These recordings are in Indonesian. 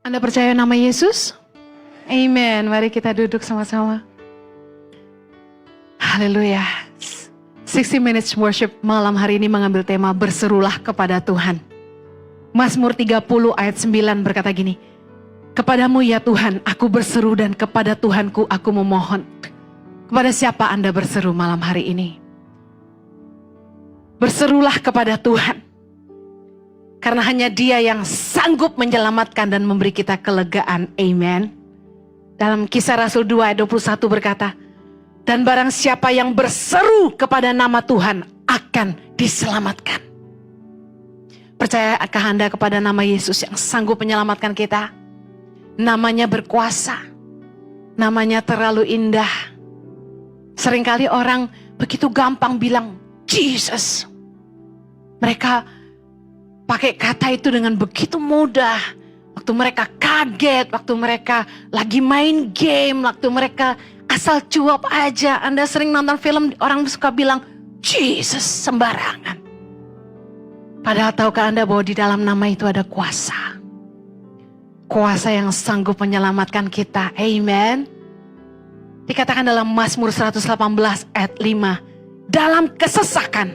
Anda percaya nama Yesus? Amen. Mari kita duduk sama-sama. Haleluya. 60 Minutes Worship malam hari ini mengambil tema berserulah kepada Tuhan. Mazmur 30 ayat 9 berkata gini, "Kepadamu ya Tuhan, aku berseru dan kepada Tuhanku aku memohon." Kepada siapa Anda berseru malam hari ini? Berserulah kepada Tuhan. Karena hanya Dia yang sanggup menyelamatkan dan memberi kita kelegaan. Amen. Dalam Kisah Rasul 2 ayat 21 berkata, "Dan barang siapa yang berseru kepada nama Tuhan akan diselamatkan." Percayakah Anda kepada nama Yesus yang sanggup menyelamatkan kita? Namanya berkuasa. Namanya terlalu indah. Seringkali orang begitu gampang bilang Jesus. Mereka pakai kata itu dengan begitu mudah. Waktu mereka kaget, waktu mereka lagi main game, waktu mereka asal cuap aja. Anda sering nonton film, orang suka bilang Jesus sembarangan. Padahal tahukah Anda bahwa di dalam nama itu ada kuasa. Kuasa yang sanggup menyelamatkan kita. Amen. Dikatakan dalam Mazmur 118 ayat 5. Dalam kesesakan,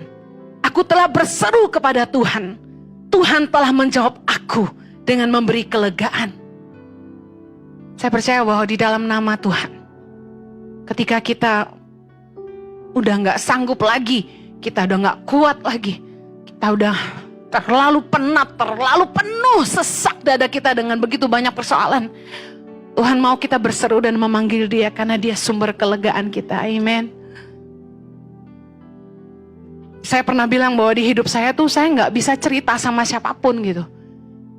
aku telah berseru kepada Tuhan. Tuhan telah menjawab aku dengan memberi kelegaan. Saya percaya bahwa di dalam nama Tuhan, ketika kita udah gak sanggup lagi, kita udah gak kuat lagi, kita udah terlalu penat, terlalu penuh sesak dada kita dengan begitu banyak persoalan, Tuhan mau kita berseru dan memanggil Dia karena Dia sumber kelegaan kita. Amen. Saya pernah bilang bahwa di hidup saya tuh saya nggak bisa cerita sama siapapun gitu.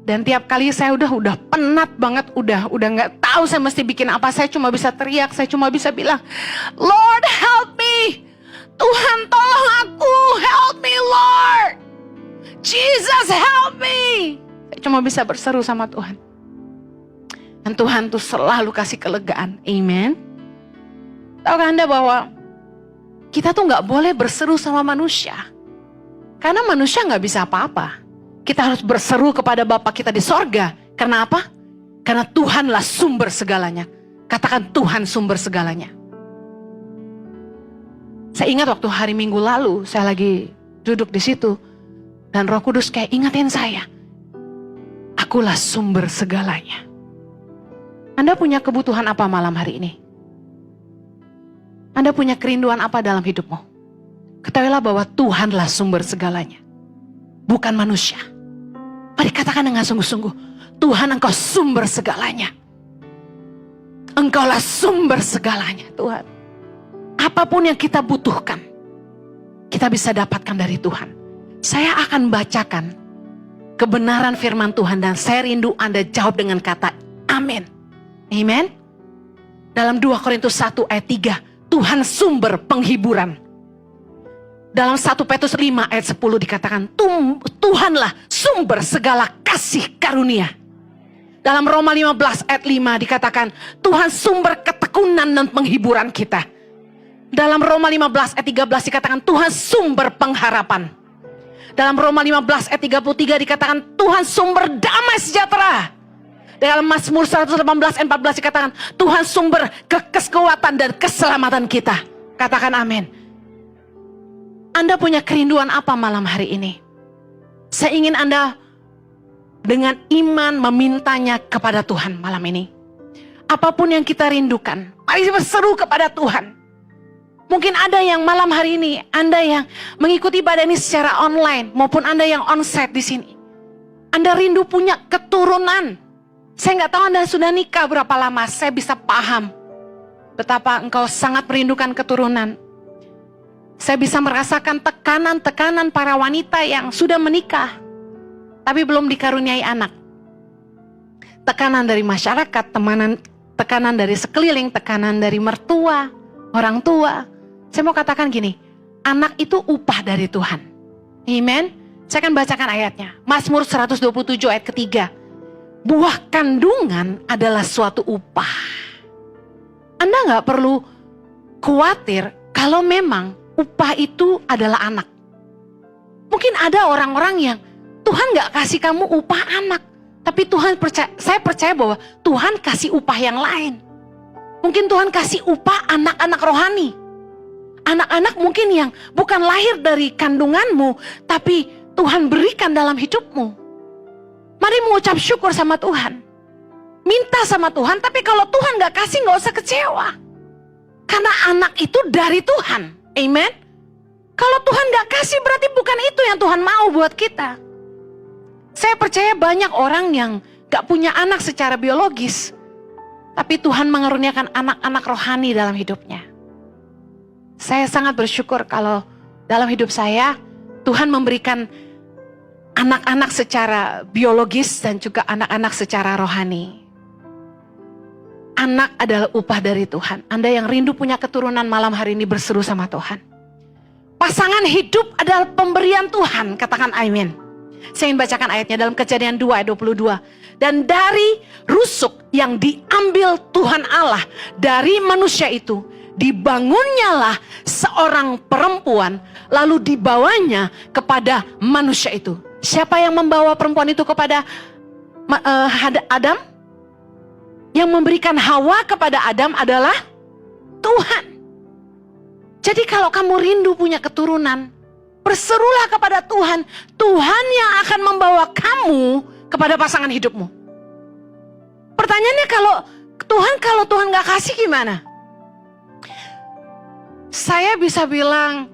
Dan tiap kali saya udah penat banget, udah nggak tahu saya mesti bikin apa. Saya cuma bisa teriak, saya cuma bisa bilang, Lord help me, Tuhan tolong aku, help me Lord, Jesus help me. Saya cuma bisa berseru sama Tuhan. Dan Tuhan tuh selalu kasih kelegaan. Amen. Tahukah Anda bahwa kita tuh gak boleh berseru sama manusia. Karena manusia gak bisa apa-apa. Kita harus berseru kepada Bapa kita di sorga. Karena apa? Karena Tuhanlah sumber segalanya. Katakan Tuhan sumber segalanya. Saya ingat waktu hari Minggu lalu, saya lagi duduk di situ. Dan Roh Kudus kayak ingatin saya. Akulah sumber segalanya. Anda punya kebutuhan apa malam hari ini? Anda punya kerinduan apa dalam hidupmu? Ketahuilah bahwa Tuhanlah sumber segalanya. Bukan manusia. Mari katakan dengan sungguh-sungguh. Tuhan, Engkau sumber segalanya. Engkaulah sumber segalanya Tuhan. Apapun yang kita butuhkan, kita bisa dapatkan dari Tuhan. Saya akan bacakan kebenaran firman Tuhan dan saya rindu Anda jawab dengan kata amin. Amen. Dalam 2 Korintus 1 ayat 3. Tuhan sumber penghiburan. Dalam 1 Petrus 5 ayat 10 dikatakan Tuhanlah sumber segala kasih karunia. Dalam Roma 15 ayat 5 dikatakan Tuhan sumber ketekunan dan penghiburan kita. Dalam Roma 15 ayat 13 dikatakan Tuhan sumber pengharapan. Dalam Roma 15 ayat 33 dikatakan Tuhan sumber damai sejahtera. Dalam Mazmur 118 ayat 14 dikatakan Tuhan sumber kekuatan dan keselamatan kita. Katakan amin. Anda punya kerinduan apa malam hari ini? Saya ingin Anda dengan iman memintanya kepada Tuhan malam ini. Apapun yang kita rindukan, mari berseru kepada Tuhan. Mungkin ada yang malam hari ini, Anda yang mengikuti ibadah ini secara online maupun Anda yang onsite di sini. Anda rindu punya keturunan. Saya nggak tahu Anda sudah nikah berapa lama, saya bisa paham betapa engkau sangat merindukan keturunan. Saya bisa merasakan tekanan-tekanan para wanita yang sudah menikah, tapi belum dikaruniai anak. Tekanan dari masyarakat, tekanan dari sekeliling, tekanan dari mertua, orang tua. Saya mau katakan gini, anak itu upah dari Tuhan. Amen. Saya akan bacakan ayatnya. Mazmur 127 ayat ketiga. Buah kandungan adalah suatu upah. Anda gak perlu khawatir kalau memang upah itu adalah anak. Mungkin ada orang-orang yang Tuhan gak kasih kamu upah anak. Tapi saya percaya bahwa Tuhan kasih upah yang lain. Mungkin Tuhan kasih upah anak-anak rohani. Anak-anak mungkin yang bukan lahir dari kandunganmu, tapi Tuhan berikan dalam hidupmu. Mari mengucap syukur sama Tuhan. Minta sama Tuhan, tapi kalau Tuhan gak kasih gak usah kecewa. Karena anak itu dari Tuhan. Amen. Kalau Tuhan gak kasih berarti bukan itu yang Tuhan mau buat kita. Saya percaya banyak orang yang gak punya anak secara biologis, tapi Tuhan mengaruniakan anak-anak rohani dalam hidupnya. Saya sangat bersyukur kalau dalam hidup saya, Tuhan memberikan anak-anak secara biologis dan juga anak-anak secara rohani. Anak adalah upah dari Tuhan. Anda yang rindu punya keturunan malam hari ini berseru sama Tuhan. Pasangan hidup adalah pemberian Tuhan, katakan amin. Saya ingin bacakan ayatnya dalam Kejadian 2 ayat 22. Dan dari rusuk yang diambil Tuhan Allah dari manusia itu, dibangunnyalah seorang perempuan, lalu dibawanya kepada manusia itu. Siapa yang membawa perempuan itu kepada Adam? Yang memberikan Hawa kepada Adam adalah Tuhan. Jadi kalau kamu rindu punya keturunan, berserulah kepada Tuhan. Tuhan yang akan membawa kamu kepada pasangan hidupmu. Pertanyaannya kalau Tuhan gak kasih gimana? Saya bisa bilang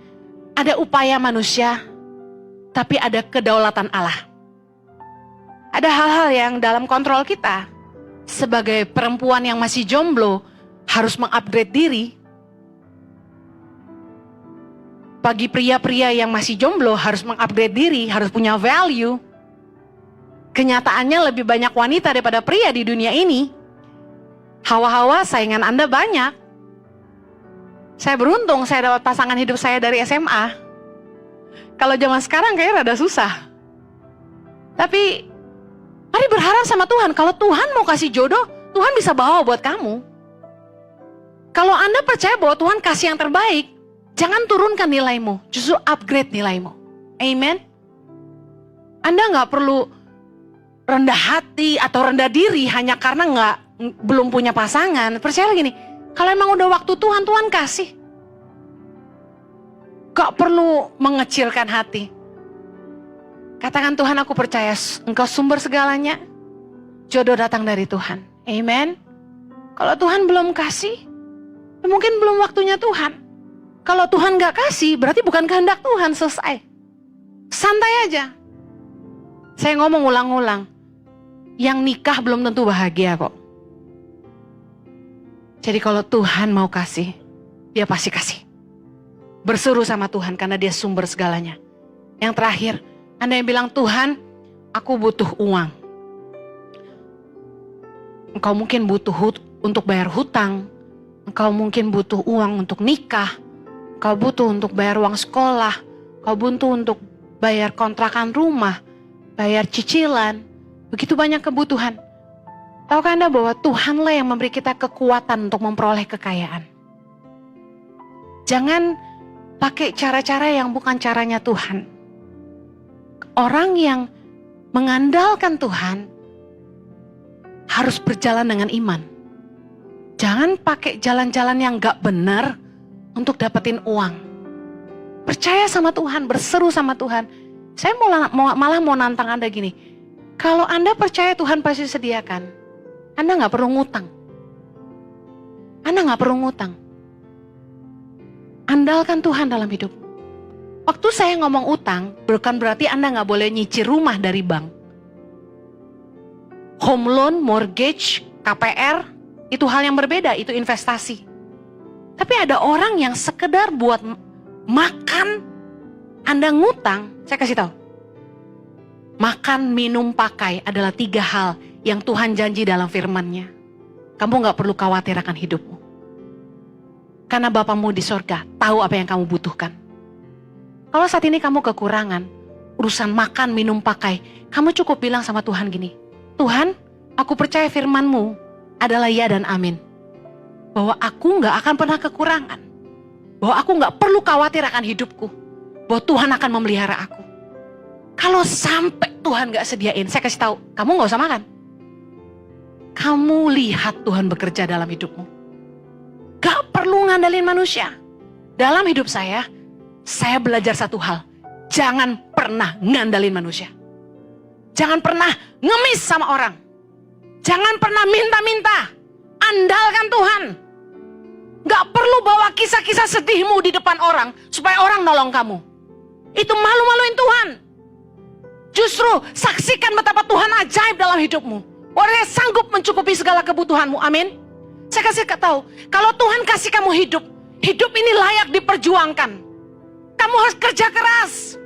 ada upaya manusia, tapi ada kedaulatan Allah. Ada hal-hal yang dalam kontrol kita. Sebagai perempuan yang masih jomblo, harus mengupgrade diri. Bagi pria-pria yang masih jomblo, harus mengupgrade diri, harus punya value. Kenyataannya lebih banyak wanita daripada pria di dunia ini. Hawa-hawa saingan Anda banyak. Saya beruntung saya dapat pasangan hidup saya dari SMA. Kalau zaman sekarang kayaknya rada susah. Tapi mari berharap sama Tuhan. Kalau Tuhan mau kasih jodoh, Tuhan bisa bawa buat kamu. Kalau Anda percaya bahwa Tuhan kasih yang terbaik, jangan turunkan nilaimu, justru upgrade nilaimu. Amen. Anda gak perlu rendah hati atau rendah diri hanya karena belum punya pasangan. Percaya gini, kalau emang udah waktu Tuhan, Tuhan kasih. Gak perlu mengecilkan hati. Katakan, Tuhan, aku percaya Engkau sumber segalanya. Jodoh datang dari Tuhan. Amen. Kalau Tuhan belum kasih, mungkin belum waktunya Tuhan. Kalau Tuhan gak kasih, berarti bukan kehendak Tuhan. Selesai. Santai aja. Saya ngomong ulang-ulang. Yang nikah belum tentu bahagia kok. Jadi kalau Tuhan mau kasih, Dia pasti kasih. Berseru sama Tuhan karena Dia sumber segalanya. Yang terakhir, Anda yang bilang, Tuhan, aku butuh uang. Engkau mungkin butuh untuk bayar hutang. Engkau mungkin butuh uang untuk nikah. Engkau butuh untuk bayar uang sekolah. Engkau butuh untuk bayar kontrakan rumah. Bayar cicilan. Begitu banyak kebutuhan. Tahukah Anda bahwa Tuhanlah yang memberi kita kekuatan untuk memperoleh kekayaan. Jangan pakai cara-cara yang bukan caranya Tuhan. Orang yang mengandalkan Tuhan harus berjalan dengan iman. Jangan pakai jalan-jalan yang gak benar untuk dapetin uang. Percaya sama Tuhan, berseru sama Tuhan. Saya malah mau nantang Anda gini. Kalau Anda percaya Tuhan pasti sediakan, Anda gak perlu ngutang. Anda gak perlu ngutang. Andalkan Tuhan dalam hidup. Waktu saya ngomong utang, bukan berarti Anda gak boleh nyicil rumah dari bank. Home loan, mortgage, KPR, itu hal yang berbeda, itu investasi. Tapi ada orang yang sekedar buat makan, Anda ngutang, saya kasih tahu. Makan, minum, pakai adalah 3 hal yang Tuhan janji dalam firman-Nya. Kamu gak perlu khawatir akan hidupmu. Karena Bapamu di sorga tahu apa yang kamu butuhkan. Kalau saat ini kamu kekurangan, urusan makan, minum, pakai, kamu cukup bilang sama Tuhan gini, Tuhan, aku percaya firman-Mu adalah ya dan amin. Bahwa aku gak akan pernah kekurangan. Bahwa aku gak perlu khawatir akan hidupku. Bahwa Tuhan akan memelihara aku. Kalau sampai Tuhan gak sediain, saya kasih tahu, kamu gak usah makan. Kamu lihat Tuhan bekerja dalam hidupmu. Gak perlu ngandelin manusia. Dalam hidup saya belajar satu hal. Jangan pernah ngandelin manusia. Jangan pernah ngemis sama orang. Jangan pernah minta-minta. Andalkan Tuhan. Gak perlu bawa kisah-kisah sedihmu di depan orang supaya orang nolong kamu. Itu malu-maluin Tuhan. Justru saksikan betapa Tuhan ajaib dalam hidupmu. Bahwa Dia sanggup mencukupi segala kebutuhanmu. Amin. Saya kasih tahu, kalau Tuhan kasih kamu hidup, hidup ini layak diperjuangkan. Kamu harus kerja keras.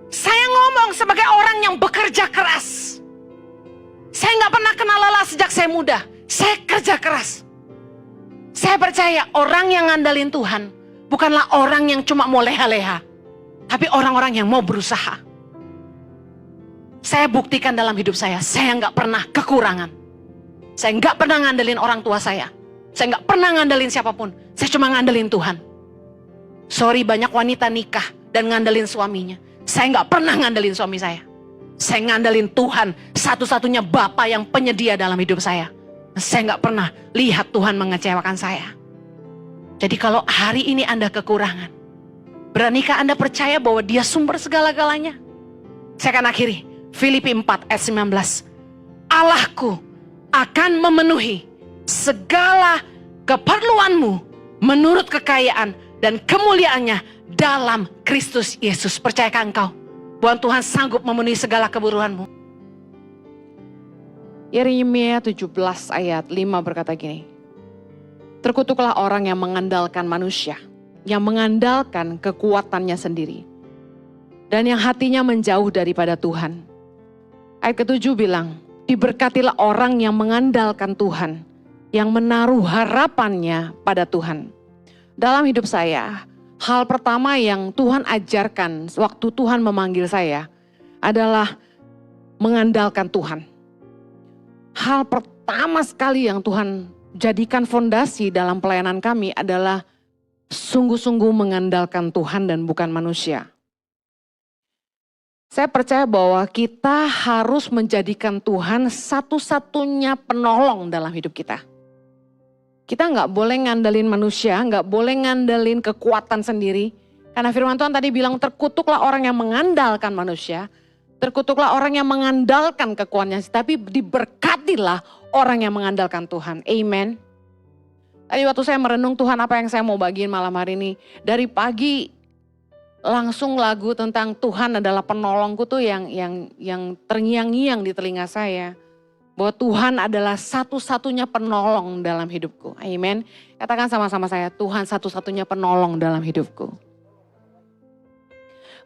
Saya ngomong sebagai orang yang bekerja keras. Saya nggak pernah kenal lelah sejak saya muda. Saya kerja keras. Saya percaya orang yang ngandalin Tuhan bukanlah orang yang cuma mau leha-leha, tapi orang-orang yang mau berusaha. Saya buktikan dalam hidup saya nggak pernah kekurangan. Saya nggak pernah ngandelin orang tua saya. Saya nggak pernah ngandelin siapapun. Saya cuma ngandelin Tuhan. Sorry, banyak wanita nikah dan ngandelin suaminya. Saya nggak pernah ngandelin suami saya. Saya ngandelin Tuhan, satu-satunya Bapa yang penyedia dalam hidup saya. Saya nggak pernah lihat Tuhan mengecewakan saya. Jadi kalau hari ini Anda kekurangan, beranikah Anda percaya bahwa Dia sumber segala-galanya? Saya akan akhiri. Filipi 4 ayat 19. Allahku akan memenuhi segala keperluanmu menurut kekayaan dan kemuliaannya dalam Kristus Yesus. Percayakah engkau bahwa Tuhan sanggup memenuhi segala kebutuhanmu? Yeremia 17 ayat 5 berkata gini. Terkutuklah orang yang mengandalkan manusia, yang mengandalkan kekuatannya sendiri, dan yang hatinya menjauh daripada Tuhan. Ayat ke-7 bilang, diberkatilah orang yang mengandalkan Tuhan, yang menaruh harapannya pada Tuhan. Dalam hidup saya, hal pertama yang Tuhan ajarkan waktu Tuhan memanggil saya adalah mengandalkan Tuhan. Hal pertama sekali yang Tuhan jadikan fondasi dalam pelayanan kami adalah sungguh-sungguh mengandalkan Tuhan dan bukan manusia. Saya percaya bahwa kita harus menjadikan Tuhan satu-satunya penolong dalam hidup kita. Kita nggak boleh ngandelin manusia, nggak boleh ngandelin kekuatan sendiri. Karena firman Tuhan tadi bilang terkutuklah orang yang mengandalkan manusia, terkutuklah orang yang mengandalkan kekuatannya, tapi diberkatilah orang yang mengandalkan Tuhan. Amen. Tadi waktu saya merenung Tuhan apa yang saya mau bagiin malam hari ini. Dari pagi langsung lagu tentang Tuhan adalah penolongku tuh yang terngiang-ngiang di telinga saya. Bahwa Tuhan adalah satu-satunya penolong dalam hidupku. Amen. Katakan sama-sama saya, Tuhan satu-satunya penolong dalam hidupku.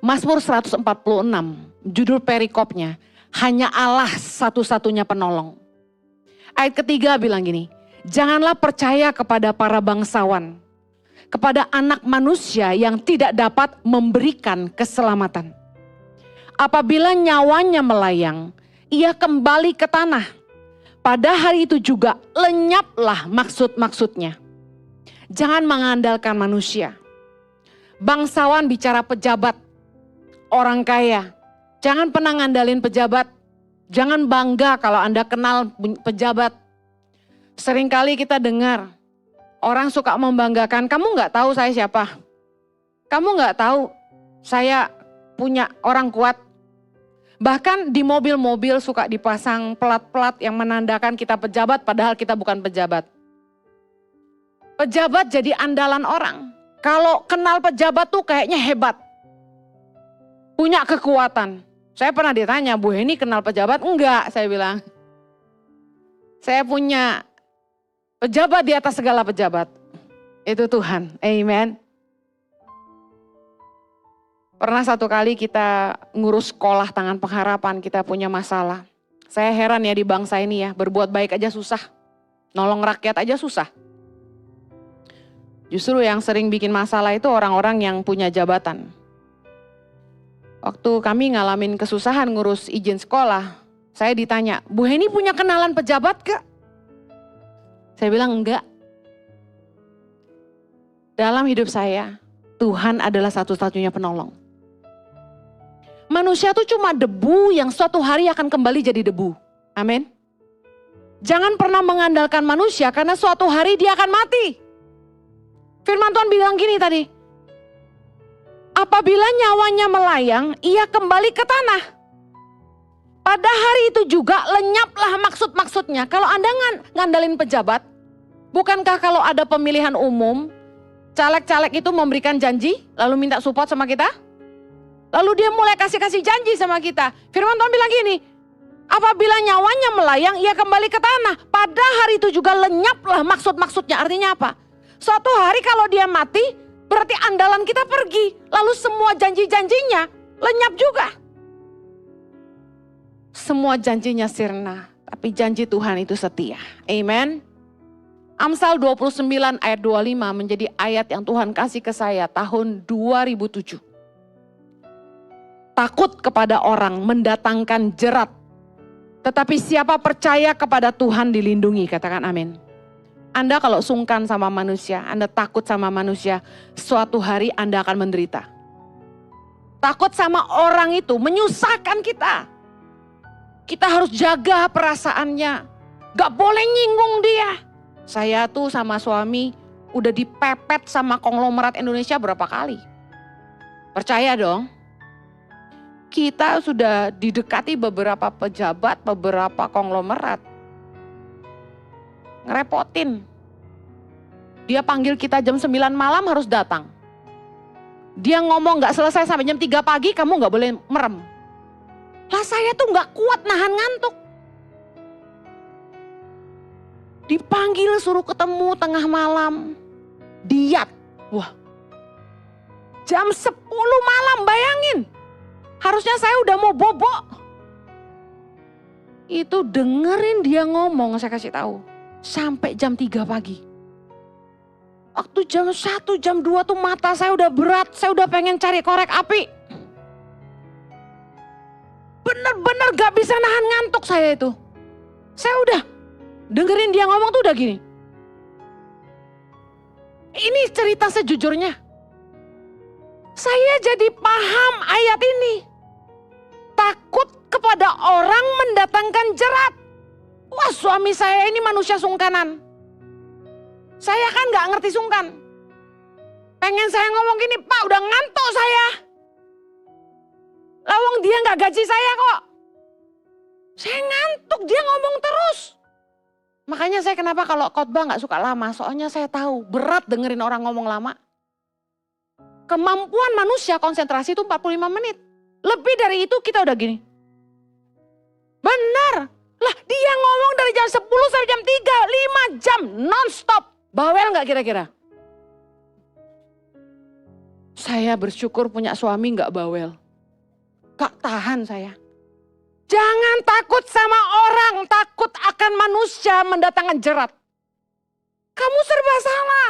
Mazmur 146, judul perikopnya, hanya Allah satu-satunya penolong. Ayat ketiga bilang gini, janganlah percaya kepada para bangsawan, kepada anak manusia yang tidak dapat memberikan keselamatan. Apabila nyawanya melayang, ia kembali ke tanah. Pada hari itu juga lenyaplah maksud-maksudnya. Jangan mengandalkan manusia. Bangsawan bicara pejabat, orang kaya. Jangan pernah ngandalin pejabat. Jangan bangga kalau Anda kenal pejabat. Seringkali kita dengar, orang suka membanggakan, kamu gak tahu saya siapa? Kamu gak tahu saya punya orang kuat? Bahkan di mobil-mobil suka dipasang plat-plat yang menandakan kita pejabat padahal kita bukan pejabat. Pejabat jadi andalan orang. Kalau kenal pejabat tuh kayaknya hebat. Punya kekuatan. Saya pernah ditanya, Bu Heni kenal pejabat? Enggak, saya bilang. Saya punya pejabat di atas segala pejabat. Itu Tuhan. Amen. Pernah satu kali kita ngurus sekolah Tangan Pengharapan, kita punya masalah. Saya heran ya di bangsa ini ya, berbuat baik aja susah. Nolong rakyat aja susah. Justru yang sering bikin masalah itu orang-orang yang punya jabatan. Waktu kami ngalamin kesusahan ngurus izin sekolah, saya ditanya, Bu Heni punya kenalan pejabat gak? Saya bilang enggak. Dalam hidup saya, Tuhan adalah satu-satunya penolong. Manusia tuh cuma debu yang suatu hari akan kembali jadi debu. Amin. Jangan pernah mengandalkan manusia karena suatu hari dia akan mati. Firman Tuhan bilang gini tadi. Apabila nyawanya melayang, ia kembali ke tanah. Pada hari itu juga lenyaplah maksud-maksudnya. Kalau Anda ngandalin pejabat, bukankah kalau ada pemilihan umum, caleg-caleg itu memberikan janji, lalu minta support sama kita? Lalu dia mulai kasih janji sama kita. Firman Tuhan bilang gini, apabila nyawanya melayang, ia kembali ke tanah. Pada hari itu juga lenyaplah maksud-maksudnya. Artinya apa? Suatu hari kalau dia mati, berarti andalan kita pergi. Lalu semua janji-janjinya lenyap juga. Semua janjinya sirna, tapi janji Tuhan itu setia. Amen. Amsal 29 ayat 25 menjadi ayat yang Tuhan kasih ke saya tahun 2007. Takut kepada orang mendatangkan jerat. Tetapi siapa percaya kepada Tuhan dilindungi, katakan amin. Anda kalau sungkan sama manusia, Anda takut sama manusia, suatu hari Anda akan menderita. Takut sama orang itu menyusahkan kita. Kita harus jaga perasaannya. Gak boleh nyinggung dia. Saya tuh sama suami udah dipepet sama konglomerat Indonesia berapa kali. Percaya dong. Kita sudah didekati beberapa pejabat, beberapa konglomerat. Ngerepotin. Dia panggil kita jam 9 malam harus datang. Dia ngomong gak selesai sampai jam 3 pagi, kamu gak boleh merem. Lah saya tuh gak kuat nahan ngantuk. Dipanggil suruh ketemu tengah malam. Diat. Wah. Jam 10 malam bayangin. Harusnya saya udah mau bobok. Itu dengerin dia ngomong, saya kasih tahu. Sampai jam 3 pagi. Waktu jam 1, jam 2 tuh mata saya udah berat. Saya udah pengen cari korek api. Bener-bener gak bisa nahan ngantuk saya itu. Saya udah dengerin dia ngomong tuh udah gini. Ini cerita sejujurnya. Saya jadi paham ayat ini. Takut kepada orang mendatangkan jerat. Wah, suami saya ini manusia sungkanan. Saya kan gak ngerti sungkan. Pengen saya ngomong gini, Pak udah ngantuk saya. Lawang dia gak gaji saya kok. Saya ngantuk, dia ngomong terus. Makanya saya kenapa kalau khotbah gak suka lama. Soalnya saya tahu berat dengerin orang ngomong lama. Kemampuan manusia konsentrasi itu 45 menit. Lebih dari itu kita udah gini. Benar. Lah dia ngomong dari jam 10 sampai jam 3, 5 jam non-stop. Bawel gak kira-kira? Saya bersyukur punya suami gak bawel. Gak tahan saya. Jangan takut sama orang, takut akan manusia mendatangkan jerat. Kamu serba salah.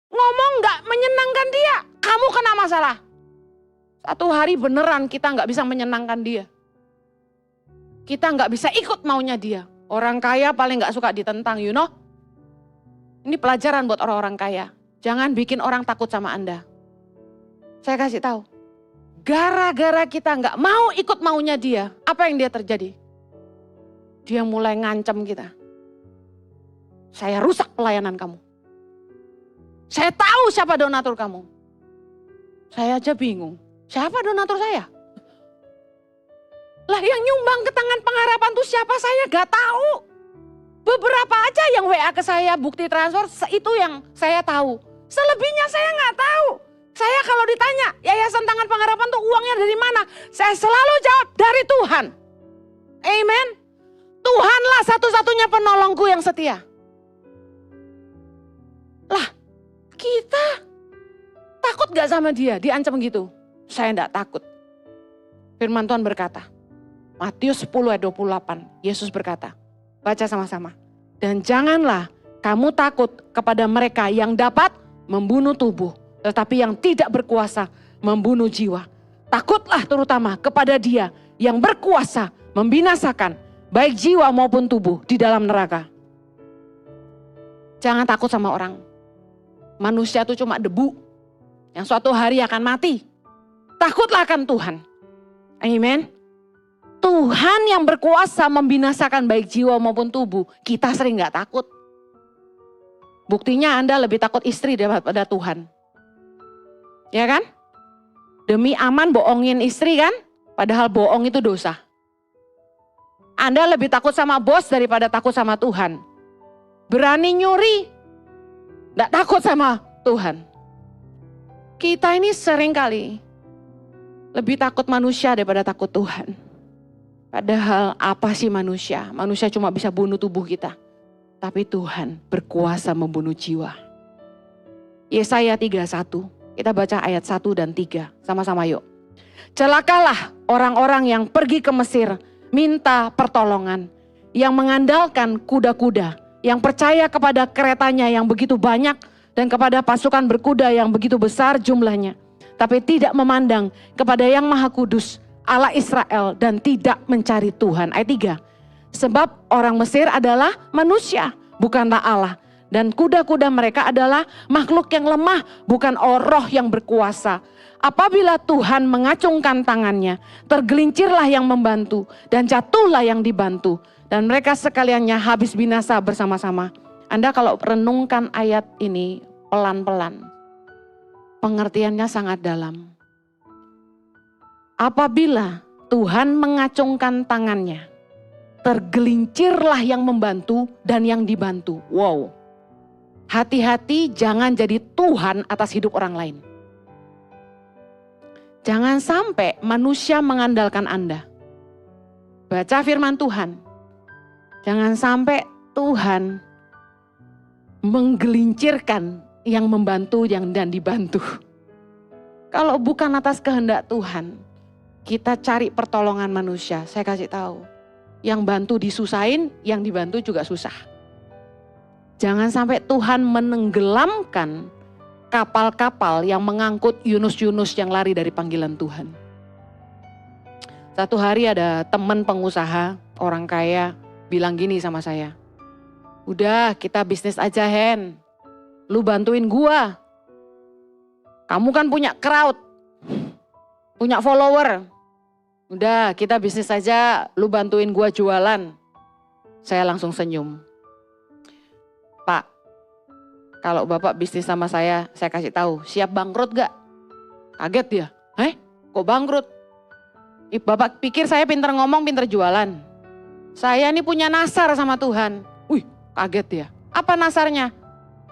Ngomong gak menyenangkan dia, kamu kena masalah. Satu hari beneran kita gak bisa menyenangkan dia. Kita gak bisa ikut maunya dia. Orang kaya paling gak suka ditentang, you know. Ini pelajaran buat orang-orang kaya. Jangan bikin orang takut sama Anda. Saya kasih tahu. Gara-gara kita gak mau ikut maunya dia, apa yang dia terjadi? Dia mulai ngancam kita. Saya rusak pelayanan kamu. Saya tahu siapa donatur kamu. Saya aja bingung. Siapa donatur saya? Lah yang nyumbang ke tangan pengharapan tuh siapa saya gak tahu. Beberapa aja yang WA ke saya bukti transfer itu yang saya tahu. Selebihnya saya gak tahu. Saya kalau ditanya Yayasan Tangan Pengharapan tuh uangnya dari mana? Saya selalu jawab dari Tuhan. Amen. Tuhanlah satu-satunya penolongku yang setia. Lah kita takut gak sama dia? Diancam gitu. Saya enggak takut. Firman Tuhan berkata, Matius 10 ayat 28, Yesus berkata, baca sama-sama. Dan janganlah kamu takut kepada mereka yang dapat membunuh tubuh, tetapi yang tidak berkuasa membunuh jiwa. Takutlah terutama kepada Dia yang berkuasa membinasakan baik jiwa maupun tubuh di dalam neraka. Jangan takut sama orang. Manusia itu cuma debu yang suatu hari akan mati. Takutlah akan Tuhan. Amen. Tuhan yang berkuasa membinasakan baik jiwa maupun tubuh. Kita sering gak takut. Buktinya Anda lebih takut istri daripada Tuhan. Ya kan? Demi aman bohongin istri kan? Padahal bohong itu dosa. Anda lebih takut sama bos daripada takut sama Tuhan. Berani nyuri, gak takut sama Tuhan. Kita ini seringkali lebih takut manusia daripada takut Tuhan. Padahal apa sih manusia? Manusia cuma bisa bunuh tubuh kita. Tapi Tuhan berkuasa membunuh jiwa. Yesaya 31. Kita baca ayat 1 dan 3. Sama-sama yuk. Celakalah orang-orang yang pergi ke Mesir minta pertolongan. Yang mengandalkan kuda-kuda. Yang percaya kepada keretanya yang begitu banyak. Dan kepada pasukan berkuda yang begitu besar jumlahnya. Tapi tidak memandang kepada yang Maha Kudus, Allah Israel, dan tidak mencari Tuhan. Ayat 3. Sebab orang Mesir adalah manusia, bukanlah Allah. Dan kuda-kuda mereka adalah makhluk yang lemah, bukan roh yang berkuasa. Apabila Tuhan mengacungkan tangannya, tergelincirlah yang membantu, dan jatuhlah yang dibantu. Dan mereka sekaliannya habis binasa bersama-sama. Anda kalau renungkan ayat ini pelan-pelan, pengertiannya sangat dalam. Apabila Tuhan mengacungkan tangannya, tergelincirlah yang membantu dan yang dibantu. Wow. Hati-hati jangan jadi Tuhan atas hidup orang lain. Jangan sampai manusia mengandalkan Anda. Baca firman Tuhan. Jangan sampai Tuhan menggelincirkan yang membantu dan dibantu. Kalau bukan atas kehendak Tuhan, kita cari pertolongan manusia. Saya kasih tahu, yang bantu disusahin, yang dibantu juga susah. Jangan sampai Tuhan menenggelamkan kapal-kapal yang mengangkut Yunus-Yunus yang lari dari panggilan Tuhan. Satu hari ada teman pengusaha, orang kaya, bilang gini sama saya. Udah kita bisnis aja Hen, lu bantuin gua. Kamu kan punya crowd, punya follower. Udah kita bisnis aja, lu bantuin gua jualan. Saya langsung senyum. Pak, kalau Bapak bisnis sama saya kasih tahu, siap bangkrut gak? Kaget dia, kok bangkrut? Bapak pikir saya pinter ngomong, pinter jualan. Saya ini punya nasar sama Tuhan. Wih, kaget dia. Apa nasarnya?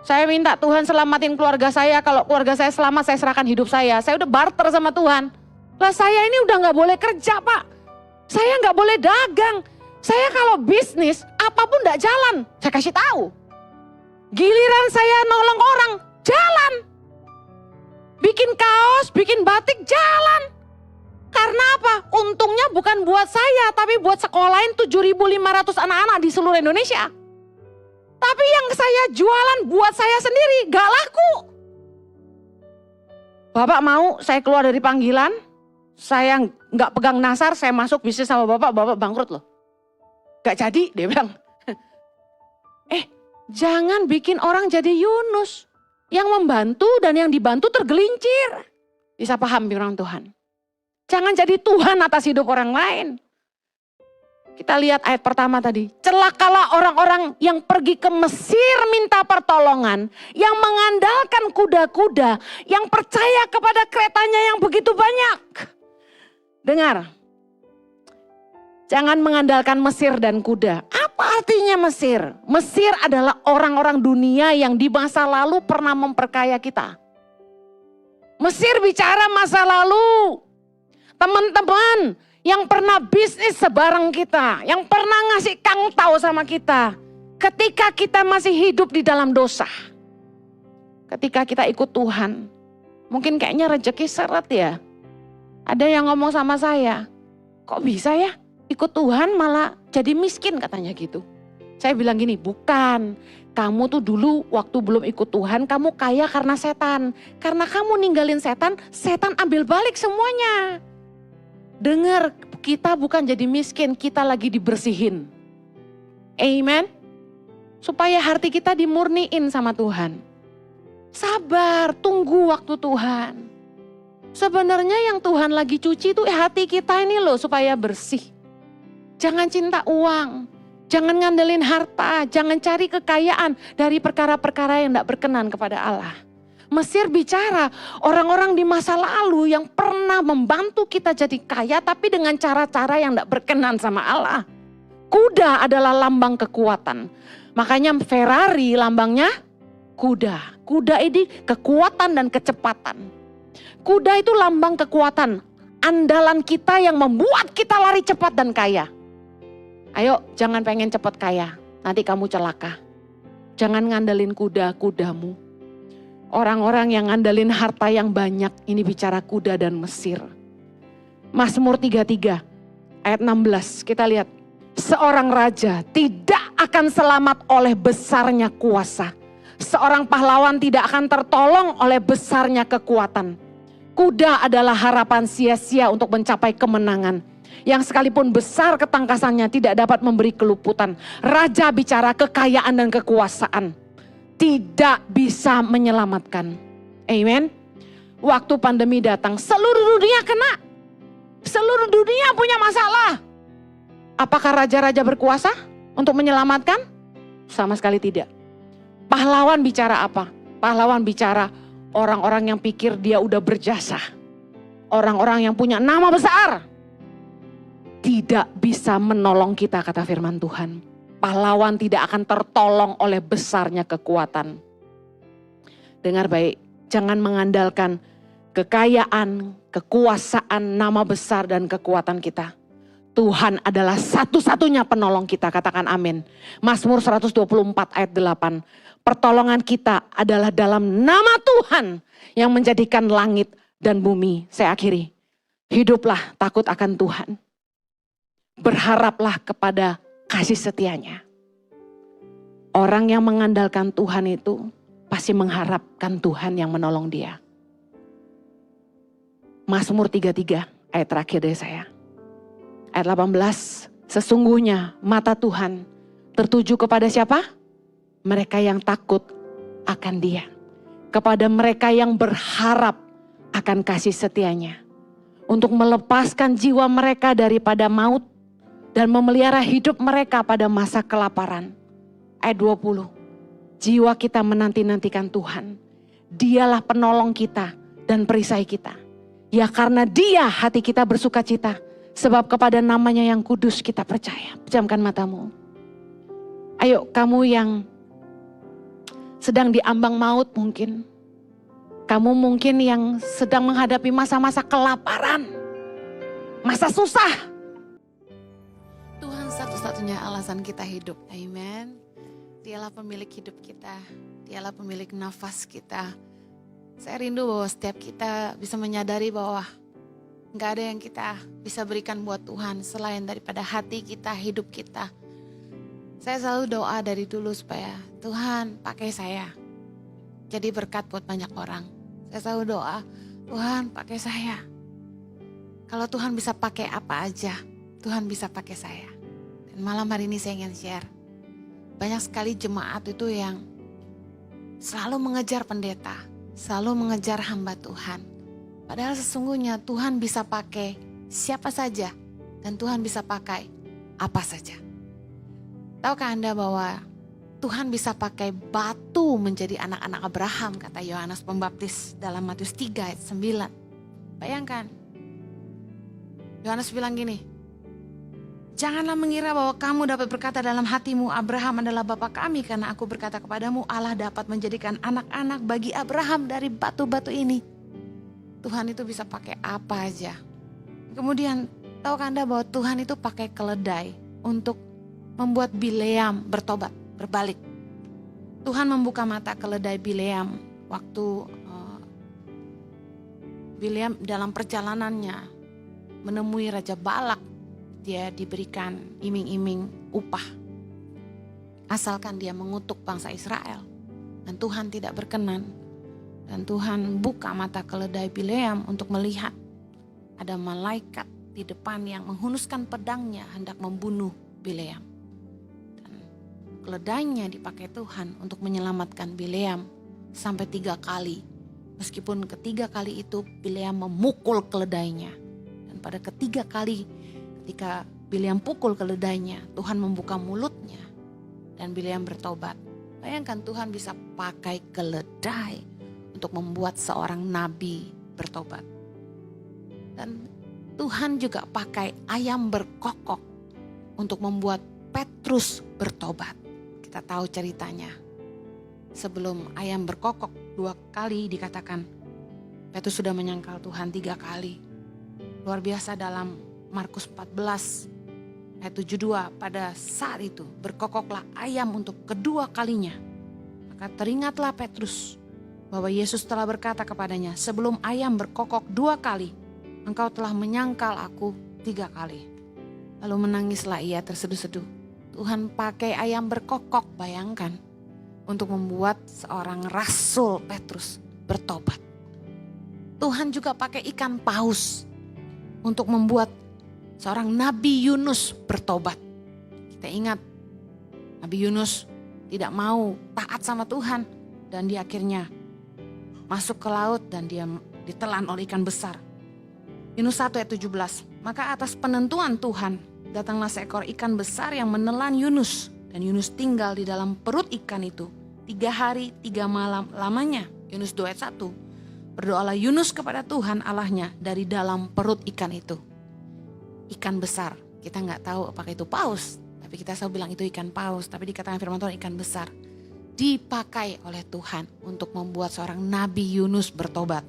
Saya minta Tuhan selamatin keluarga saya, kalau keluarga saya selamat saya serahkan hidup saya. Saya udah barter sama Tuhan. Lah saya ini udah gak boleh kerja Pak. Saya gak boleh dagang. Saya kalau bisnis apapun gak jalan, saya kasih tahu. Giliran saya nolong orang, jalan. Bikin kaos, bikin batik, jalan. Karena apa? Untungnya bukan buat saya, tapi buat sekolahin 7.500 anak-anak di seluruh Indonesia. Tapi yang saya jualan buat saya sendiri, gak laku. Bapak mau saya keluar dari panggilan, saya gak pegang nasar, saya masuk bisnis sama Bapak bangkrut loh. Gak jadi, dia bilang. Jangan bikin orang jadi Yunus. Yang membantu dan yang dibantu tergelincir. Bisa paham firman Tuhan. Jangan jadi Tuhan atas hidup orang lain. Kita lihat ayat pertama tadi. Celakalah orang-orang yang pergi ke Mesir minta pertolongan. Yang mengandalkan kuda-kuda. Yang percaya kepada keretanya yang begitu banyak. Dengar. Jangan mengandalkan Mesir dan kuda. Apa artinya Mesir? Mesir adalah orang-orang dunia yang di masa lalu pernah memperkaya kita. Mesir bicara masa lalu. Teman-teman yang pernah bisnis sebareng kita. Yang pernah ngasih kangtau sama kita. Ketika kita masih hidup di dalam dosa. Ketika kita ikut Tuhan. Mungkin kayaknya rezeki seret ya. Ada yang ngomong sama saya. Kok bisa ya? Ikut Tuhan malah jadi miskin katanya gitu. Saya bilang gini, bukan. Kamu tuh dulu waktu belum ikut Tuhan, kamu kaya karena setan. Karena kamu ninggalin setan, setan ambil balik semuanya. Dengar, kita bukan jadi miskin, kita lagi dibersihin. Amen. Supaya hati kita dimurniin sama Tuhan. Sabar, tunggu waktu Tuhan. Sebenarnya yang Tuhan lagi cuci itu hati kita ini loh supaya bersih. Jangan cinta uang, jangan ngandelin harta, jangan cari kekayaan dari perkara-perkara yang tidak berkenan kepada Allah. Mesir bicara orang-orang di masa lalu yang pernah membantu kita jadi kaya tapi dengan cara-cara yang tidak berkenan sama Allah. Kuda adalah lambang kekuatan. Makanya Ferrari lambangnya kuda. Kuda ini kekuatan dan kecepatan. Kuda itu lambang kekuatan, andalan kita yang membuat kita lari cepat dan kaya. Ayo, jangan pengen cepat kaya, nanti kamu celaka. Jangan ngandelin kuda-kudamu. Orang-orang yang ngandelin harta yang banyak, ini bicara kuda dan Mesir. Mazmur 33 ayat 16, kita lihat. Seorang raja tidak akan selamat oleh besarnya kuasa. Seorang pahlawan tidak akan tertolong oleh besarnya kekuatan. Kuda adalah harapan sia-sia untuk mencapai kemenangan. Yang sekalipun besar ketangkasannya tidak dapat memberi keluputan. Raja bicara kekayaan dan kekuasaan. Tidak bisa menyelamatkan. Amen. Waktu pandemi datang, seluruh dunia kena. Seluruh dunia punya masalah. Apakah raja-raja berkuasa untuk menyelamatkan? Sama sekali tidak. Pahlawan bicara apa? Pahlawan bicara orang-orang yang pikir dia udah berjasa. Orang-orang yang punya nama besar. Tidak bisa menolong kita, kata firman Tuhan. Pahlawan tidak akan tertolong oleh besarnya kekuatan. Dengar baik, jangan mengandalkan kekayaan, kekuasaan, nama besar dan kekuatan kita. Tuhan adalah satu-satunya penolong kita, katakan amin. Mazmur 124 ayat 8. Pertolongan kita adalah dalam nama Tuhan yang menjadikan langit dan bumi. Saya akhiri. Hiduplah takut akan Tuhan. Berharaplah kepada kasih setianya. Orang yang mengandalkan Tuhan itu pasti mengharapkan Tuhan yang menolong dia. Mazmur 33 ayat terakhir dari saya. Ayat 18. Sesungguhnya mata Tuhan tertuju kepada siapa? Mereka yang takut akan Dia. Kepada mereka yang berharap akan kasih setianya. Untuk melepaskan jiwa mereka daripada maut. Dan memelihara hidup mereka pada masa kelaparan. Ayat 20. Jiwa kita menanti-nantikan Tuhan. Dialah penolong kita dan perisai kita. Ya karena Dia hati kita bersuka cita. Sebab kepada namanya yang kudus kita percaya. Pejamkan matamu. Ayo kamu yang sedang diambang maut mungkin. Kamu mungkin yang sedang menghadapi masa-masa kelaparan. Masa susah. Tuhan satu-satunya alasan kita hidup. Amen. Dialah pemilik hidup kita. Dialah pemilik nafas kita. Saya rindu bahwa setiap kita bisa menyadari bahwa gak ada yang kita bisa berikan buat Tuhan selain daripada hati kita, hidup kita. Saya selalu doa dari dulu supaya Tuhan pakai saya. Jadi berkat buat banyak orang. Saya selalu doa, Tuhan pakai saya. Kalau Tuhan bisa pakai apa aja, Tuhan bisa pakai saya. Dan malam hari ini saya ingin share. Banyak sekali jemaat itu yang selalu mengejar pendeta, selalu mengejar hamba Tuhan. Padahal sesungguhnya Tuhan bisa pakai siapa saja dan Tuhan bisa pakai apa saja. Tahukah Anda bahwa Tuhan bisa pakai batu menjadi anak-anak Abraham, kata Yohanes Pembaptis dalam Matius 3 ayat 9. Bayangkan. Yohanes bilang gini, janganlah mengira bahwa kamu dapat berkata dalam hatimu Abraham adalah bapa kami, karena aku berkata kepadamu Allah dapat menjadikan anak-anak bagi Abraham dari batu-batu ini. Tuhan itu bisa pakai apa aja. Kemudian tahukah Anda bahwa Tuhan itu pakai keledai untuk membuat Bileam bertobat, berbalik. Tuhan membuka mata keledai Bileam waktu Bileam dalam perjalanannya menemui Raja Balak. Dia diberikan iming-iming upah. Asalkan dia mengutuk bangsa Israel. Dan Tuhan tidak berkenan. Dan Tuhan buka mata keledai Bileam untuk melihat ada malaikat di depan yang menghunuskan pedangnya hendak membunuh Bileam. Dan keledainya dipakai Tuhan untuk menyelamatkan Bileam sampai 3 kali Meskipun ketiga kali itu Bileam memukul keledainya. Dan pada ketiga kali ketika Bileam pukul keledainya, Tuhan membuka mulutnya dan Bileam bertobat. Bayangkan Tuhan bisa pakai keledai untuk membuat seorang nabi bertobat. Dan Tuhan juga pakai ayam berkokok untuk membuat Petrus bertobat. Kita tahu ceritanya. Sebelum ayam berkokok 2 kali dikatakan Petrus sudah menyangkal Tuhan 3 kali. Luar biasa dalam Markus 14 ayat 72, pada saat itu berkokoklah ayam untuk kedua kalinya. Maka teringatlah Petrus bahwa Yesus telah berkata kepadanya, sebelum ayam berkokok 2 kali, engkau telah menyangkal aku 3 kali. Lalu menangislah ia terseduh-seduh. Tuhan pakai ayam berkokok, bayangkan, untuk membuat seorang rasul Petrus bertobat. Tuhan juga pakai ikan paus untuk membuat seorang Nabi Yunus bertobat. Kita ingat, Nabi Yunus tidak mau taat sama Tuhan dan dia akhirnya masuk ke laut dan dia ditelan oleh ikan besar. Yunus 1 ayat 17. Maka atas penentuan Tuhan datanglah seekor ikan besar yang menelan Yunus. Dan Yunus tinggal di dalam perut ikan itu 3 hari 3 malam lamanya. Yunus 2 ayat 1. Berdoalah Yunus kepada Tuhan Allahnya dari dalam perut ikan itu. Ikan besar, kita nggak tahu apakah itu paus, tapi kita selalu bilang itu ikan paus, tapi dikatakan firman Tuhan ikan besar. Dipakai oleh Tuhan untuk membuat seorang Nabi Yunus bertobat.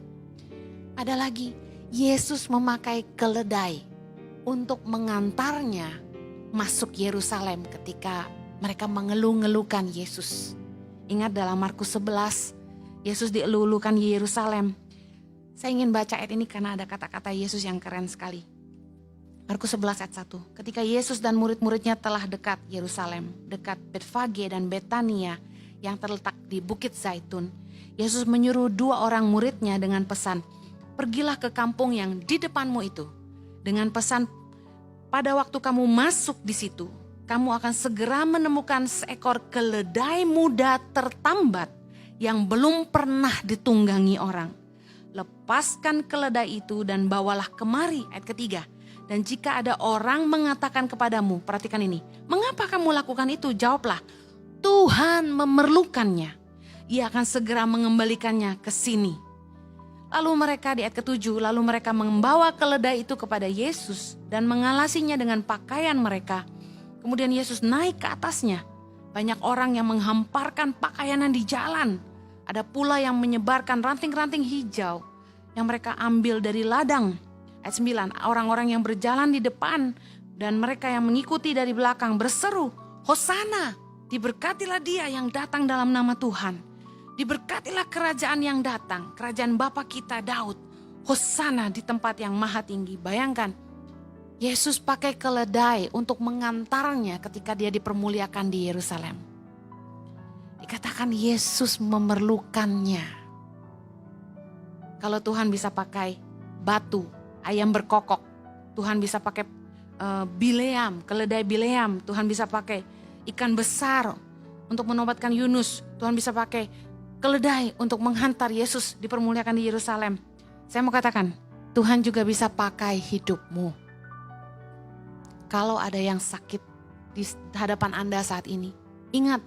Ada lagi, Yesus memakai keledai untuk mengantarnya masuk Yerusalem ketika mereka mengeluh-ngeluhkan Yesus. Ingat dalam Markus 11, Yesus dielulukan di Yerusalem. Saya ingin baca ayat ini karena ada kata-kata Yesus yang keren sekali. Markus 11 ayat 1. Ketika Yesus dan murid-muridnya telah dekat Yerusalem, dekat Betfage dan Betania yang terletak di Bukit Zaitun, Yesus menyuruh 2 orang muridnya dengan pesan, pergilah ke kampung yang di depanmu itu. Dengan pesan, pada waktu kamu masuk di situ, kamu akan segera menemukan seekor keledai muda tertambat yang belum pernah ditunggangi orang. Lepaskan keledai itu dan bawalah kemari. Ayat ketiga. Dan jika ada orang mengatakan kepadamu, perhatikan ini, mengapa kamu lakukan itu? Jawablah, Tuhan memerlukannya. Ia akan segera mengembalikannya ke sini. Lalu mereka di ayat ke-7, lalu mereka membawa keledai itu kepada Yesus dan mengalasinya dengan pakaian mereka. Kemudian Yesus naik ke atasnya. Banyak orang yang menghamparkan pakaiannya di jalan. Ada pula yang menyebarkan ranting-ranting hijau yang mereka ambil dari ladang. Ayat 9, orang-orang yang berjalan di depan dan mereka yang mengikuti dari belakang berseru, Hosana, diberkatilah dia yang datang dalam nama Tuhan. Diberkatilah kerajaan yang datang, kerajaan Bapa kita Daud. Hosana di tempat yang maha tinggi. Bayangkan, Yesus pakai keledai untuk mengantarnya ketika dia dipermuliakan di Yerusalem. Dikatakan Yesus memerlukannya. Kalau Tuhan bisa pakai batu, ayam berkokok, Tuhan bisa pakai Bileam, keledai Bileam, Tuhan bisa pakai ikan besar untuk menobatkan Yunus, Tuhan bisa pakai keledai untuk menghantar Yesus dipermuliakan di Yerusalem. Saya mau katakan, Tuhan juga bisa pakai hidupmu. Kalau ada yang sakit di hadapan Anda saat ini, ingat,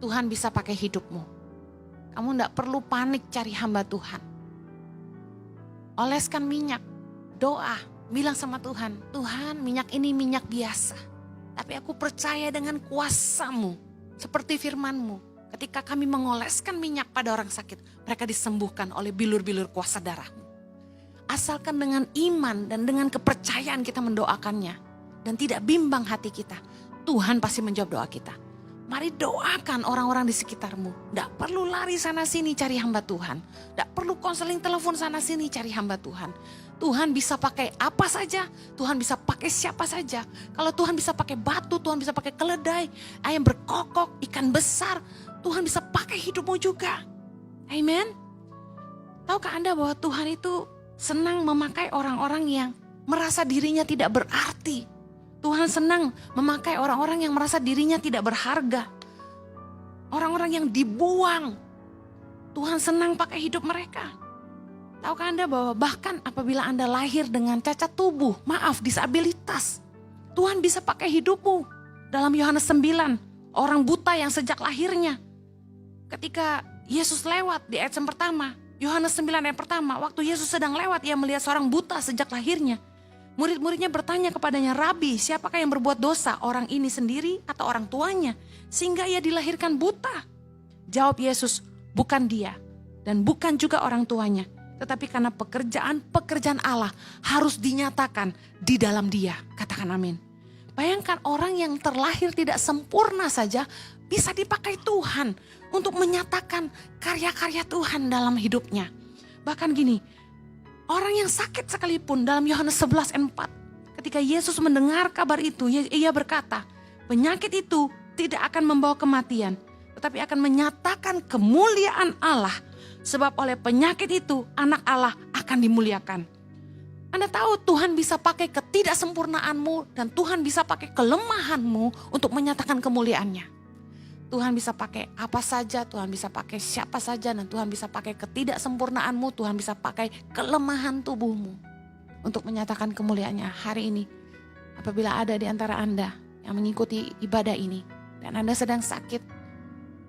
Tuhan bisa pakai hidupmu. Kamu tidak perlu panik cari hamba Tuhan. Oleskan minyak, doa, bilang sama Tuhan, Tuhan minyak ini minyak biasa. Tapi aku percaya dengan kuasa-Mu, seperti firman-Mu. Ketika kami mengoleskan minyak pada orang sakit, mereka disembuhkan oleh bilur-bilur kuasa darah-Mu. Asalkan dengan iman dan dengan kepercayaan kita mendoakannya. Dan tidak bimbang hati kita, Tuhan pasti menjawab doa kita. Mari doakan orang-orang di sekitarmu. Tidak perlu lari sana sini cari hamba Tuhan. Tidak perlu konseling telepon sana sini cari hamba Tuhan. Tuhan bisa pakai apa saja. Tuhan bisa pakai siapa saja. Kalau Tuhan bisa pakai batu, Tuhan bisa pakai keledai, ayam berkokok, ikan besar. Tuhan bisa pakai hidupmu juga. Amen. Tahukah Anda bahwa Tuhan itu senang memakai orang-orang yang merasa dirinya tidak berarti. Tuhan senang memakai orang-orang yang merasa dirinya tidak berharga. Orang-orang yang dibuang. Tuhan senang pakai hidup mereka. Tahukah Anda bahwa bahkan apabila Anda lahir dengan cacat tubuh, disabilitas, Tuhan bisa pakai hidupmu. Dalam Yohanes 9, orang buta yang sejak lahirnya. Ketika Yesus lewat di ayat yang pertama, Yohanes 9 ayat pertama, waktu Yesus sedang lewat, ia melihat seorang buta sejak lahirnya. Murid-muridnya bertanya kepadanya, "Rabi, siapakah yang berbuat dosa, orang ini sendiri atau orang tuanya, sehingga ia dilahirkan buta?" Jawab Yesus, "Bukan dia dan bukan juga orang tuanya, tetapi karena pekerjaan Allah harus dinyatakan di dalam dia." Katakan amin. Bayangkan orang yang terlahir tidak sempurna saja bisa dipakai Tuhan untuk menyatakan karya-karya Tuhan dalam hidupnya. Bahkan gini, orang yang sakit sekalipun dalam Yohanes 11 ayat 4, ketika Yesus mendengar kabar itu, ia berkata, penyakit itu tidak akan membawa kematian, tetapi akan menyatakan kemuliaan Allah. Sebab oleh penyakit itu anak Allah akan dimuliakan. Anda tahu Tuhan bisa pakai ketidaksempurnaanmu dan Tuhan bisa pakai kelemahanmu untuk menyatakan kemuliaannya. Tuhan bisa pakai apa saja, Tuhan bisa pakai siapa saja, dan Tuhan bisa pakai ketidaksempurnaanmu, Tuhan bisa pakai kelemahan tubuhmu untuk menyatakan kemuliaannya. Hari ini apabila ada di antara Anda yang mengikuti ibadah ini dan Anda sedang sakit,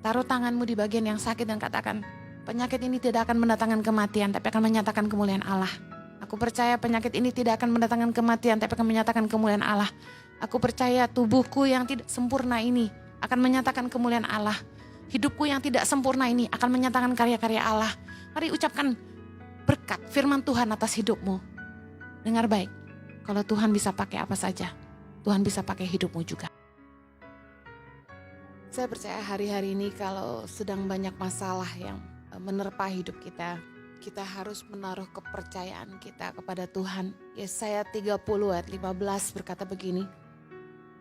taruh tanganmu di bagian yang sakit dan katakan, penyakit ini tidak akan mendatangkan kematian, tapi akan menyatakan kemuliaan Allah. Aku percaya penyakit ini tidak akan mendatangkan kematian, tapi akan menyatakan kemuliaan Allah. Aku percaya tubuhku yang tidak sempurna ini akan menyatakan kemuliaan Allah. Hidupku yang tidak sempurna ini akan menyatakan karya-karya Allah. Mari ucapkan berkat firman Tuhan atas hidupmu. Dengar baik, kalau Tuhan bisa pakai apa saja, Tuhan bisa pakai hidupmu juga. Saya percaya hari-hari ini kalau sedang banyak masalah yang menerpa hidup kita, kita harus menaruh kepercayaan kita kepada Tuhan. Yesaya 30 ayat 15 berkata begini,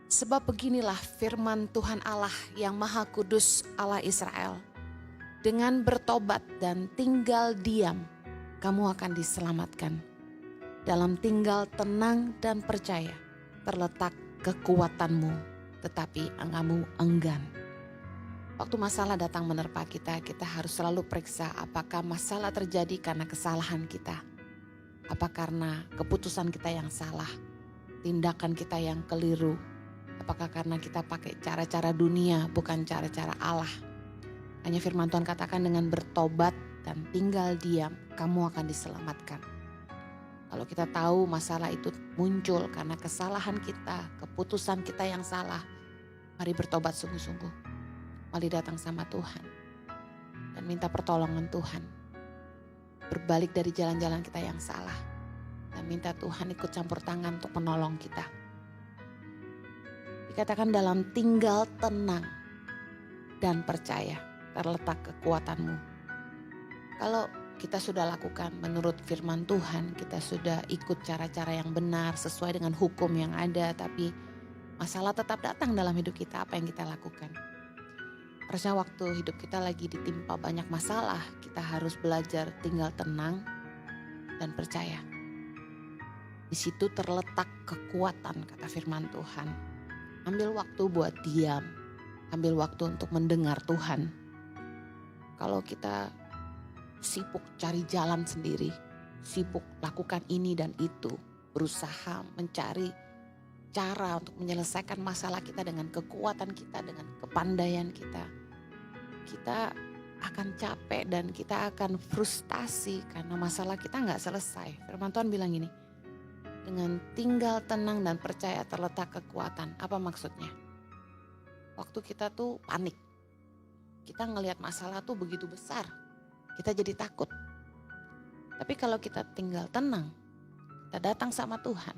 sebab beginilah firman Tuhan Allah yang Maha Kudus, Allah Israel. Dengan bertobat dan tinggal diam, kamu akan diselamatkan. Dalam tinggal tenang dan percaya, terletak kekuatanmu, tetapi kamu enggan. Waktu masalah datang menerpa kita, kita harus selalu periksa apakah masalah terjadi karena kesalahan kita. Apa karena keputusan kita yang salah, tindakan kita yang keliru. Apakah karena kita pakai cara-cara dunia bukan cara-cara Allah. Hanya firman Tuhan katakan dengan bertobat dan tinggal diam, kamu akan diselamatkan. Kalau kita tahu masalah itu muncul karena kesalahan kita, keputusan kita yang salah, mari bertobat sungguh-sungguh. Mari datang sama Tuhan dan minta pertolongan Tuhan. Berbalik dari jalan-jalan kita yang salah dan minta Tuhan ikut campur tangan untuk menolong kita. Dikatakan dalam tinggal tenang dan percaya terletak kekuatanmu. Kalau kita sudah lakukan menurut firman Tuhan, kita sudah ikut cara-cara yang benar sesuai dengan hukum yang ada, tapi masalah tetap datang dalam hidup kita, apa yang kita lakukan? Harusnya waktu hidup kita lagi ditimpa banyak masalah, kita harus belajar tinggal tenang dan percaya. Di situ terletak kekuatan, kata firman Tuhan. Ambil waktu buat diam, ambil waktu untuk mendengar Tuhan. Kalau kita sibuk cari jalan sendiri, sibuk lakukan ini dan itu, berusaha mencari cara untuk menyelesaikan masalah kita dengan kekuatan kita, dengan kepandaian kita, kita akan capek dan kita akan frustasi karena masalah kita nggak selesai. Firman Tuhan bilang gini, dengan tinggal tenang dan percaya terletak kekuatan. Apa maksudnya? Waktu kita tuh panik, kita ngelihat masalah tuh begitu besar, kita jadi takut. Tapi kalau kita tinggal tenang, kita datang sama Tuhan,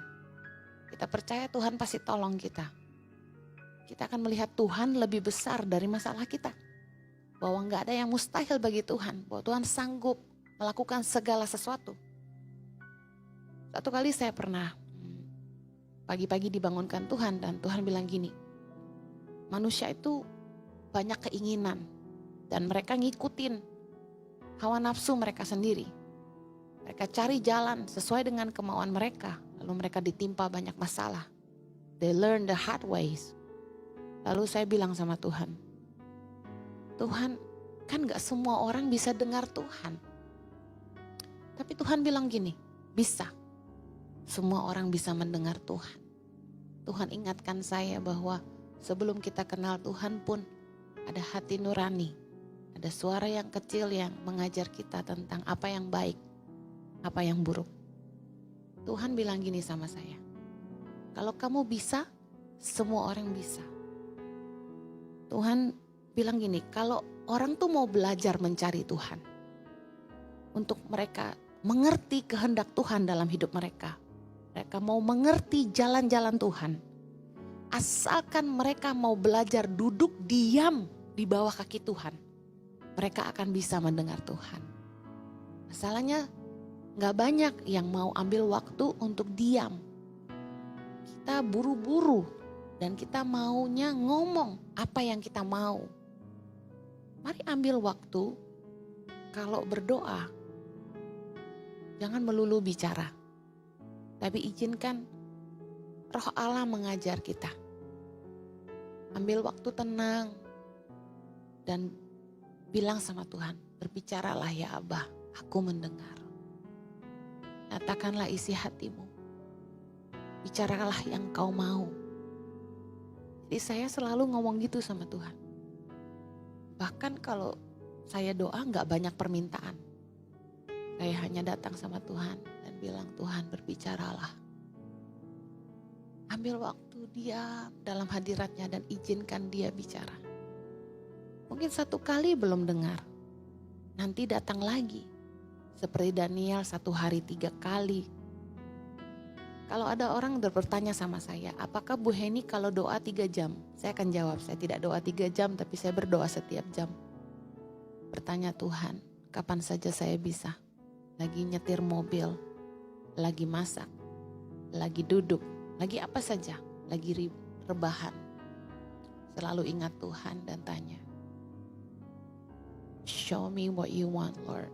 kita percaya Tuhan pasti tolong kita. Kita akan melihat Tuhan lebih besar dari masalah kita. Bahwa gak ada yang mustahil bagi Tuhan. Bahwa Tuhan sanggup melakukan segala sesuatu. Satu kali saya pernah pagi-pagi dibangunkan Tuhan dan Tuhan bilang gini, manusia itu banyak keinginan dan mereka ngikutin hawa nafsu mereka sendiri. Mereka cari jalan sesuai dengan kemauan mereka, lalu mereka ditimpa banyak masalah. They learn the hard ways. Lalu saya bilang sama Tuhan, Tuhan, kan gak semua orang bisa dengar Tuhan. Tapi Tuhan bilang gini, bisa. Semua orang bisa mendengar Tuhan. Tuhan ingatkan saya bahwa sebelum kita kenal Tuhan pun ada hati nurani. Ada suara yang kecil yang mengajar kita tentang apa yang baik, apa yang buruk. Tuhan bilang gini sama saya, kalau kamu bisa, semua orang bisa. Tuhan bilang gini, kalau orang tuh mau belajar mencari Tuhan, untuk mereka mengerti kehendak Tuhan dalam hidup mereka, mereka mau mengerti jalan-jalan Tuhan, asalkan mereka mau belajar duduk diam di bawah kaki Tuhan, mereka akan bisa mendengar Tuhan. Masalahnya gak banyak yang mau ambil waktu untuk diam. Kita buru-buru dan kita maunya ngomong apa yang kita mau. Mari ambil waktu, kalau berdoa jangan melulu bicara, tapi izinkan Roh Allah mengajar kita. Ambil waktu tenang dan bilang sama Tuhan, berbicaralah ya Abah, aku mendengar. Nyatakanlah isi hatimu, bicaralah yang kau mau. Jadi saya selalu ngomong gitu sama Tuhan. Bahkan kalau saya doa gak banyak permintaan. Saya hanya datang sama Tuhan dan bilang, Tuhan berbicaralah. Ambil waktu diam dalam hadiratnya dan izinkan dia bicara. Mungkin 1 kali belum dengar, nanti datang lagi. Seperti Daniel 1 hari 3 kali. Kalau ada orang bertanya sama saya, apakah Bu Heni kalau doa 3 jam? Saya akan jawab, saya tidak doa 3 jam tapi saya berdoa setiap jam. Bertanya Tuhan, kapan saja saya bisa? Lagi nyetir mobil, lagi masak, lagi duduk, lagi apa saja, lagi rebahan. Selalu ingat Tuhan dan tanya, show me what you want, Lord.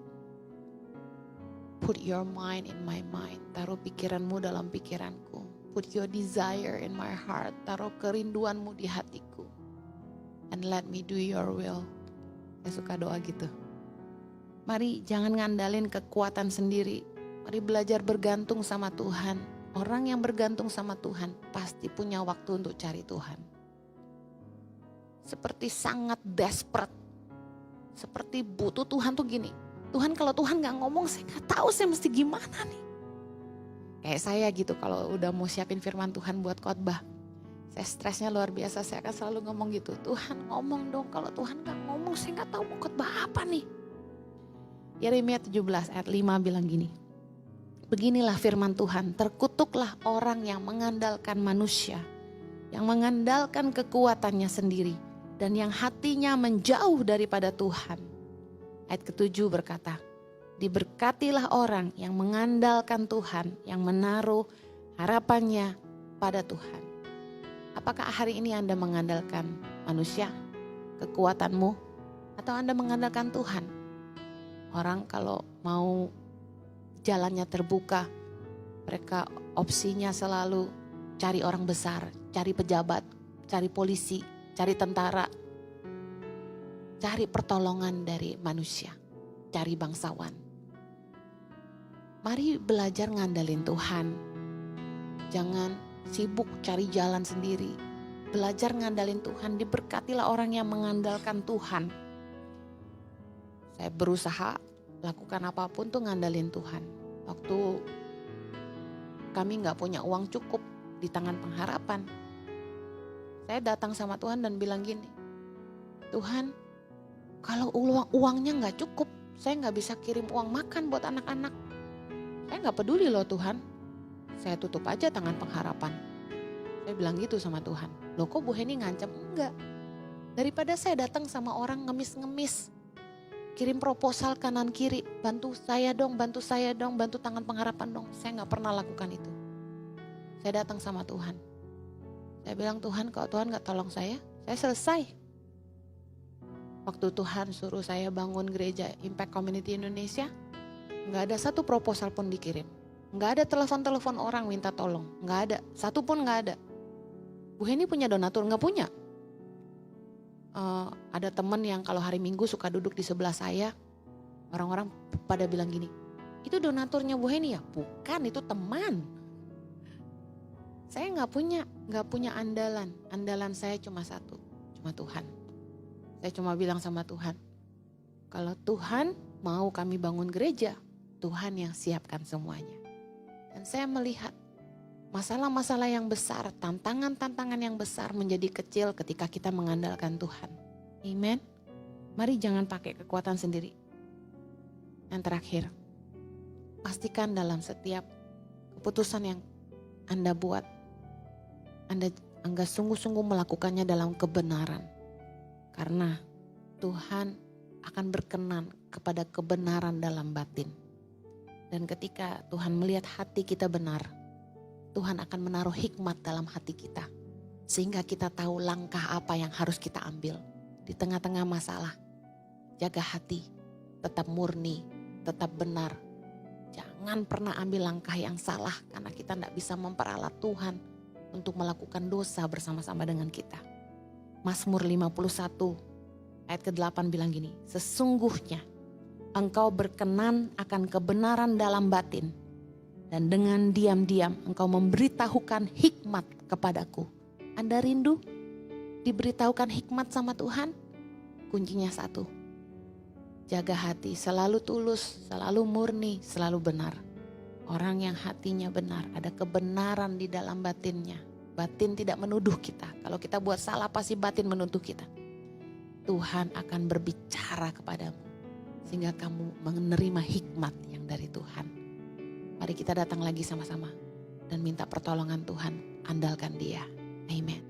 Put your mind in my mind. Taruh pikiranmu dalam pikiranku. Put your desire in my heart. Taruh kerinduanmu di hatiku. And let me do your will. Saya suka doa gitu. Mari jangan ngandalin kekuatan sendiri. Mari belajar bergantung sama Tuhan. Orang yang bergantung sama Tuhan pasti punya waktu untuk cari Tuhan. Seperti sangat desperate. Seperti butuh Tuhan tuh gini. Tuhan, kalau Tuhan gak ngomong, saya gak tahu saya mesti gimana nih. Kayak saya gitu, kalau udah mau siapin firman Tuhan buat khotbah, saya stresnya luar biasa. Saya akan selalu ngomong gitu, Tuhan ngomong dong. Kalau Tuhan gak ngomong, saya gak tahu mau khotbah apa nih. Yeremia 17 ayat 5 bilang gini, beginilah firman Tuhan, terkutuklah orang yang mengandalkan manusia, yang mengandalkan kekuatannya sendiri, dan yang hatinya menjauh daripada Tuhan. Ayat ke-7 berkata, diberkatilah orang yang mengandalkan Tuhan, yang menaruh harapannya pada Tuhan. Apakah hari ini Anda mengandalkan manusia, kekuatanmu, atau Anda mengandalkan Tuhan? Orang kalau mau jalannya terbuka, mereka opsinya selalu cari orang besar, cari pejabat, cari polisi, cari tentara, cari pertolongan dari manusia, cari bangsawan. Mari belajar ngandalin Tuhan. Jangan sibuk cari jalan sendiri. Belajar ngandalin Tuhan, diberkatilah orang yang mengandalkan Tuhan. Saya berusaha lakukan apapun tuh ngandalin Tuhan. Waktu kami gak punya uang cukup di tangan pengharapan, saya datang sama Tuhan dan bilang gini, Tuhan, kalau uangnya gak cukup, saya gak bisa kirim uang makan buat anak-anak. Saya gak peduli loh Tuhan, saya tutup aja tangan pengharapan. Saya bilang gitu sama Tuhan. Loh kok Bu Heni ngancam? Enggak. Daripada saya datang sama orang ngemis-ngemis, kirim proposal kanan kiri, bantu saya dong, bantu tangan pengharapan dong. Saya gak pernah lakukan itu. Saya datang sama Tuhan. Saya bilang, Tuhan kalau Tuhan gak tolong saya selesai. Waktu Tuhan suruh saya bangun gereja Impact Community Indonesia, gak ada satu proposal pun dikirim. Gak ada telepon-telepon orang minta tolong. Gak ada, satu pun gak ada. Bu Heni punya donatur? Gak punya. Ada teman yang kalau hari Minggu suka duduk di sebelah saya. Orang-orang pada bilang gini, Itu donaturnya Bu Heni ya? Bukan, itu teman. Saya nggak punya andalan. Andalan saya cuma satu, cuma Tuhan. Saya cuma bilang sama Tuhan, kalau Tuhan mau kami bangun gereja, Tuhan yang siapkan semuanya. Dan saya melihat masalah-masalah yang besar, tantangan-tantangan yang besar menjadi kecil ketika kita mengandalkan Tuhan. Amen. Mari jangan pakai kekuatan sendiri. Yang terakhir, pastikan dalam setiap keputusan yang Anda buat, Anda sungguh-sungguh melakukannya dalam kebenaran. Karena Tuhan akan berkenan kepada kebenaran dalam batin. Dan ketika Tuhan melihat hati kita benar, Tuhan akan menaruh hikmat dalam hati kita. Sehingga kita tahu langkah apa yang harus kita ambil. Di tengah-tengah masalah, jaga hati, tetap murni, tetap benar. Jangan pernah ambil langkah yang salah karena kita tidak bisa memperalat Tuhan untuk melakukan dosa bersama-sama dengan kita. Mazmur 51 ayat ke-8 bilang gini, sesungguhnya engkau berkenan akan kebenaran dalam batin dan dengan diam-diam engkau memberitahukan hikmat kepadaku. Anda rindu diberitahukan hikmat sama Tuhan? Kuncinya satu, jaga hati, selalu tulus, selalu murni, selalu benar. Orang yang hatinya benar, ada kebenaran di dalam batinnya. Batin tidak menuduh kita. Kalau kita buat salah pasti batin menuduh kita. Tuhan akan berbicara kepadamu. Sehingga kamu menerima hikmat yang dari Tuhan. Mari kita datang lagi sama-sama. Dan minta pertolongan Tuhan, andalkan Dia. Amen.